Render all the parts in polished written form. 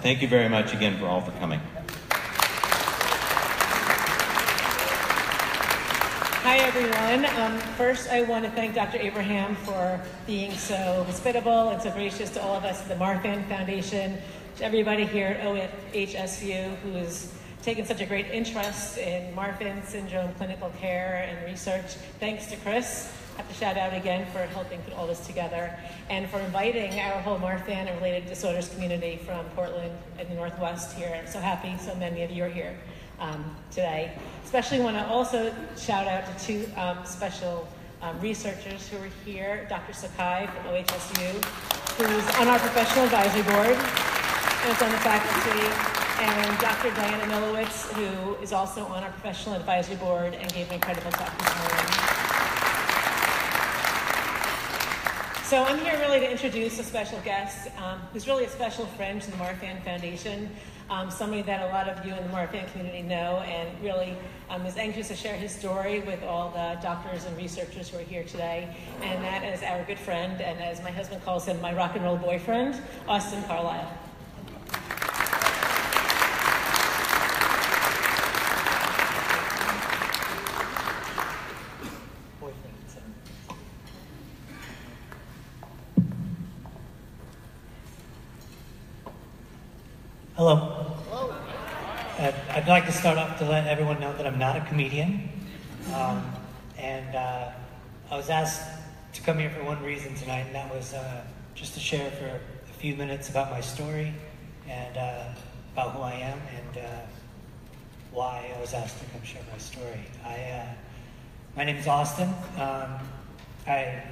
Thank you very much again for all for coming. Hi, everyone. First, I want to thank Dr. Abraham for being so hospitable and so gracious to all of us at the Marfan Foundation, to everybody here at OHSU who has taken such a great interest in Marfan Syndrome clinical care and research. Thanks to Chris. I have to shout out again for helping put all this together and for inviting our whole Marfan and related disorders community from Portland and the Northwest here. I'm so happy so many of you are here today. Especially want to also shout out to two special researchers who are here, Dr. Sakai from OHSU, who's on our professional advisory board and is on the faculty, and Dr. Diana Milowitz, who is also on our professional advisory board and gave an incredible talk this morning. So I'm here really to introduce a special guest who's really a special friend to the Marfan Foundation, somebody that a lot of you in the Marfan community know, and really is anxious to share his story with all the doctors and researchers who are here today. And that is our good friend, and as my husband calls him, my rock and roll boyfriend, Austin Carlile. Hello. Hello. I'd like to start off to let everyone know that I'm not a comedian. I was asked to come here for one reason tonight, and that was just to share for a few minutes about my story and about who I am and why I was asked to come share my story. My name is Austin. I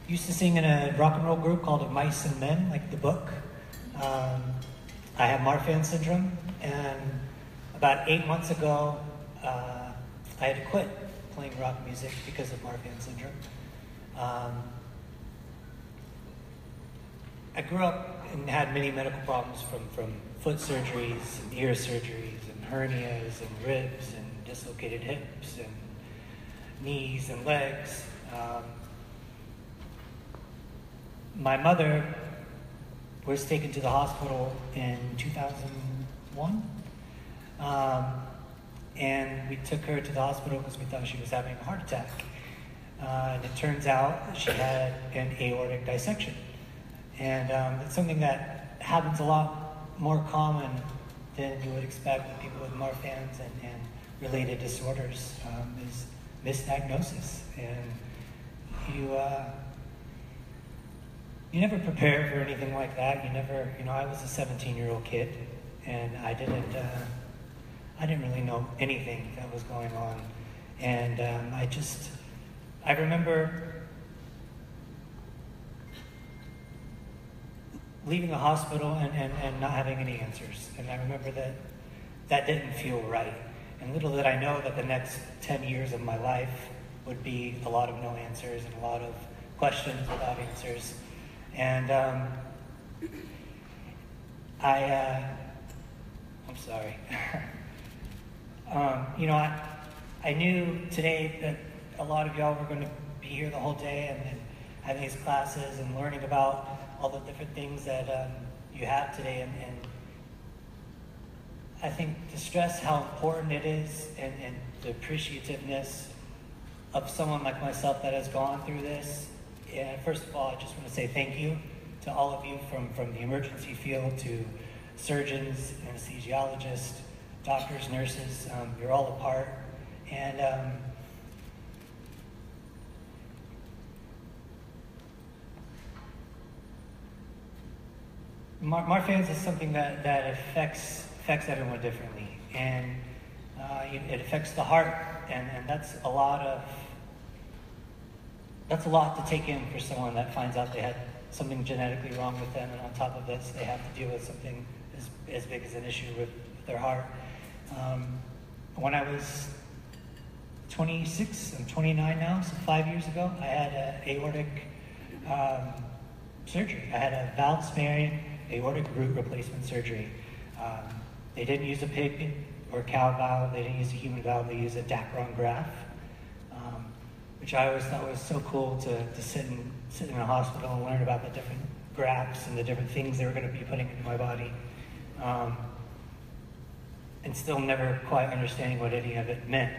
used to sing in a rock and roll group called Mice and Men, like the book. I have Marfan Syndrome, and about 8 months ago, I had to quit playing rock music because of Marfan Syndrome. I grew up and had many medical problems from foot surgeries and ear surgeries and hernias and ribs and dislocated hips and knees and legs. My mother was taken to the hospital in 2001. And we took her to the hospital because we thought she was having a heart attack. And it turns out that she had an aortic dissection. And it's something that happens a lot more common than you would expect with people with Marfans and related disorders, is misdiagnosis. And you never prepare for anything like that. I was a 17-year-old kid, and I didn't really know anything that was going on. And I remember leaving the hospital and not having any answers. And I remember that didn't feel right. And little did I know that the next 10 years of my life would be a lot of no answers and a lot of questions without answers. And I'm sorry. I knew today that a lot of y'all were going to be here the whole day and having these classes and learning about all the different things that you have today. And I think to stress how important it is and the appreciativeness of someone like myself that has gone through this. And first of all, I just want to say thank you to all of you from the emergency field to surgeons, anesthesiologists, doctors, nurses. You're all a part. And Marfans is something that affects everyone differently. And it affects the heart, and that's a lot to take in for someone that finds out they had something genetically wrong with them, and on top of this, they have to deal with something as big as an issue with their heart. When I was 26, I'm 29 now, so 5 years ago, I had an aortic surgery. I had a valve-sparing aortic root replacement surgery. They didn't use a pig or cow valve, they didn't use a human valve, they used a Dacron graft, which I always thought was so cool to sit in a hospital and learn about the different grafts and the different things they were going to be putting into my body. and still never quite understanding what any of it meant.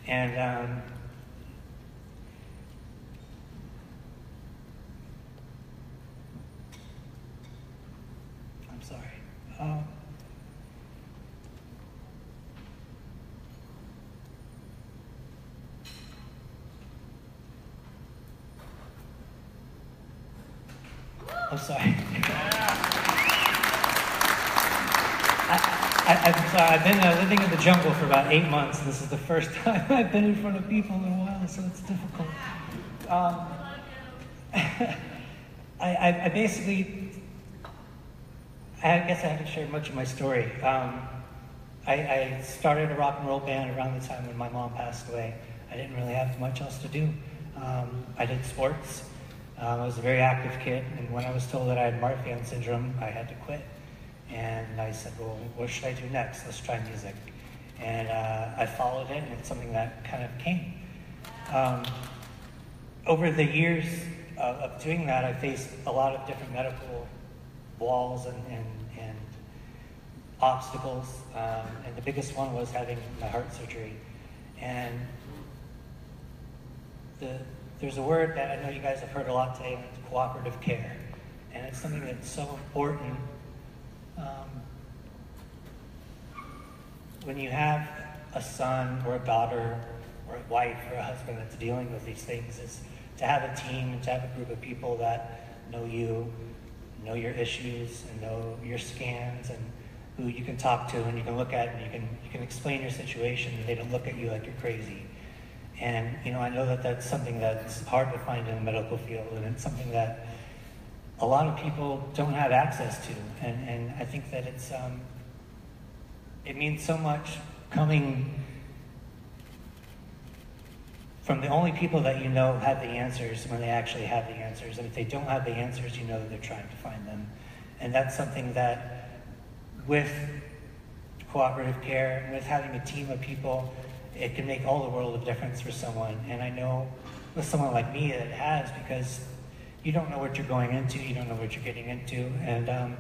And I'm sorry. I'm sorry. I'm sorry. I've been living in the jungle for about 8 months. This is the first time I've been in front of people in a while, so it's difficult. I basically, I guess I haven't shared much of my story. I started a rock and roll band around the time when my mom passed away. I didn't really have much else to do. I did sports. I was a very active kid, and when I was told that I had Marfan Syndrome, I had to quit. And I said, well, what should I do next? Let's try music. And I followed it, and it's something that kind of came. Over the years of doing that, I faced a lot of different medical walls and obstacles. And the biggest one was having my heart surgery. And there's a word that I know you guys have heard a lot today, and it's cooperative care. And it's something that's so important. When you have a son or a daughter or a wife or a husband that's dealing with these things, is to have a team and to have a group of people that know you, know your issues, and know your scans, and who you can talk to and you can look at and you can explain your situation, and they don't look at you like you're crazy. And I know that that's something that's hard to find in the medical field, and it's something that a lot of people don't have access to. And I think that it means so much coming from the only people that have the answers when they actually have the answers. And if they don't have the answers, you know that they're trying to find them. And that's something that, with cooperative care and with having a team of people, it can make all the world of difference for someone. And I know with someone like me that it has, because you don't know what you're going into, you don't know what you're getting into, and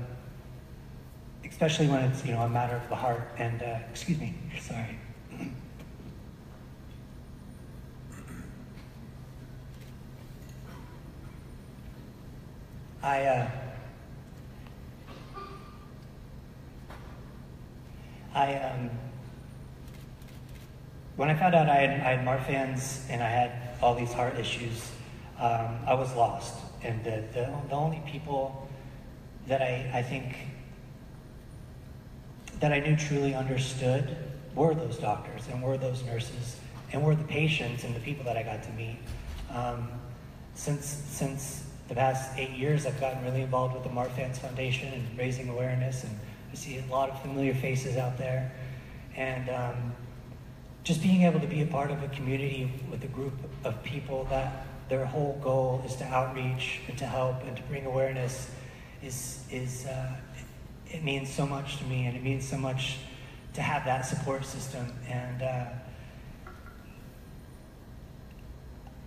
especially when it's a matter of the heart. And excuse me, sorry. When I found out I had Marfans and I had all these heart issues, I was lost. And the only people that I think that I knew truly understood were those doctors and were those nurses and were the patients and the people that I got to meet. Since the past 8 years, I've gotten really involved with the Marfans Foundation and raising awareness, and I see a lot of familiar faces out there. And just being able to be a part of a community with a group of people that their whole goal is to outreach and to help and to bring awareness it means so much to me, and it means so much to have that support system. And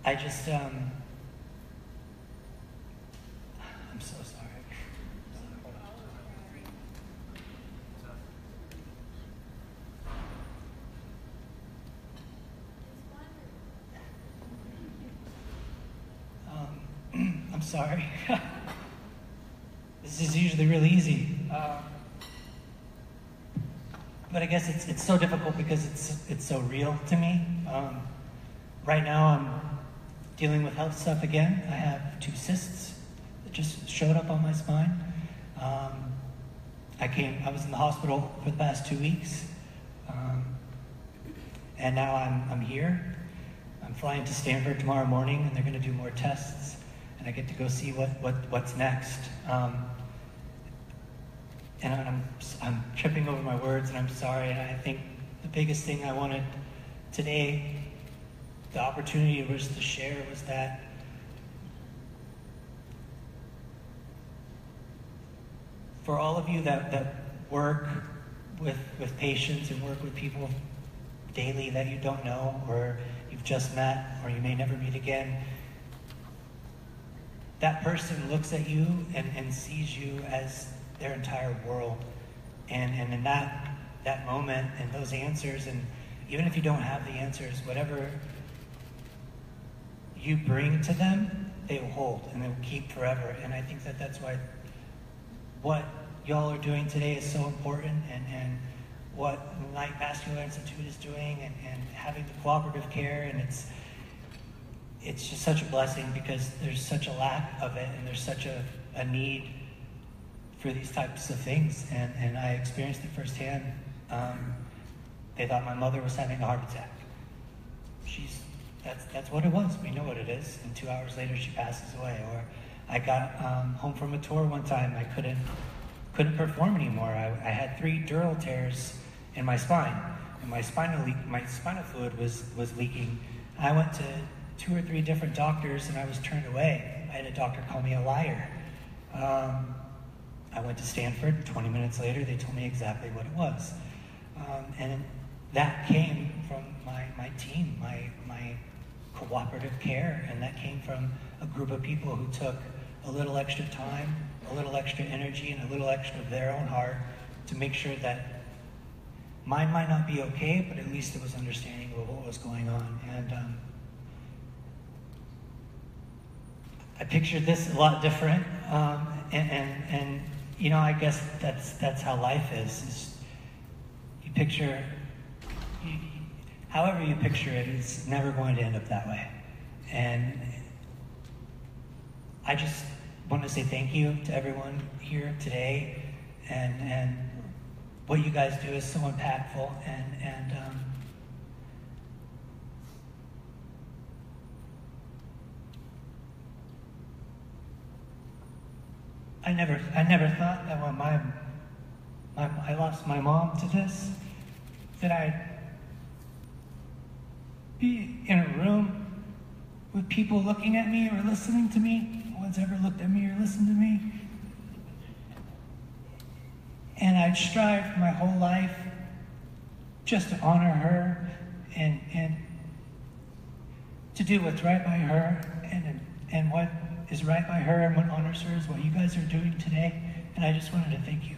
I just, I'm so sorry. I'm sorry. This is usually really easy. But I guess it's so difficult because it's so real to me. Right now I'm dealing with health stuff again. I have 2 cysts that just showed up on my spine. I was in the hospital for the past 2 weeks. And now I'm here. I'm flying to Stanford tomorrow morning, and they're going to do more tests, and I get to go see what's next. And I'm tripping over my words, and I'm sorry. And I think the biggest thing I wanted today, the opportunity was to share, was that for all of you that work with patients and work with people daily that you don't know, or you've just met, or you may never meet again, that person looks at you and sees you as their entire world. And and in that moment and those answers, and even if you don't have the answers, whatever you bring to them, they will hold and they will keep forever. And I think that that's why what y'all are doing today is so important, and what Night Vascular Institute is doing, and having the cooperative care, and it's just such a blessing, because there's such a lack of it, and there's such a need for these types of things, and I experienced it firsthand. They thought my mother was having a heart attack. That's what it was. We know what it is. And 2 hours later, she passes away. Or I got home from a tour one time. I couldn't perform anymore. I had 3 dural tears in my spine, and my spinal fluid was leaking. I went to 2 or 3 different doctors, and I was turned away. I had a doctor call me a liar. I went to Stanford. 20 minutes later, they told me exactly what it was. And that came from my team, my cooperative care, and that came from a group of people who took a little extra time, a little extra energy, and a little extra of their own heart to make sure that mine might not be okay, but at least it was understanding of what was going on. And I pictured this a lot different, and you know, I guess that's how life is you picture, however you picture it, it's never going to end up that way. And I just want to say thank you to everyone here today, and what you guys do is so impactful, and I never thought that when I lost my mom to this, that I'd be in a room with people looking at me or listening to me. No one's ever looked at me or listened to me. And I'd strive my whole life just to honor her and to do what's right by her, and what is right by her and what honors her is what you guys are doing today. And I just wanted to thank you.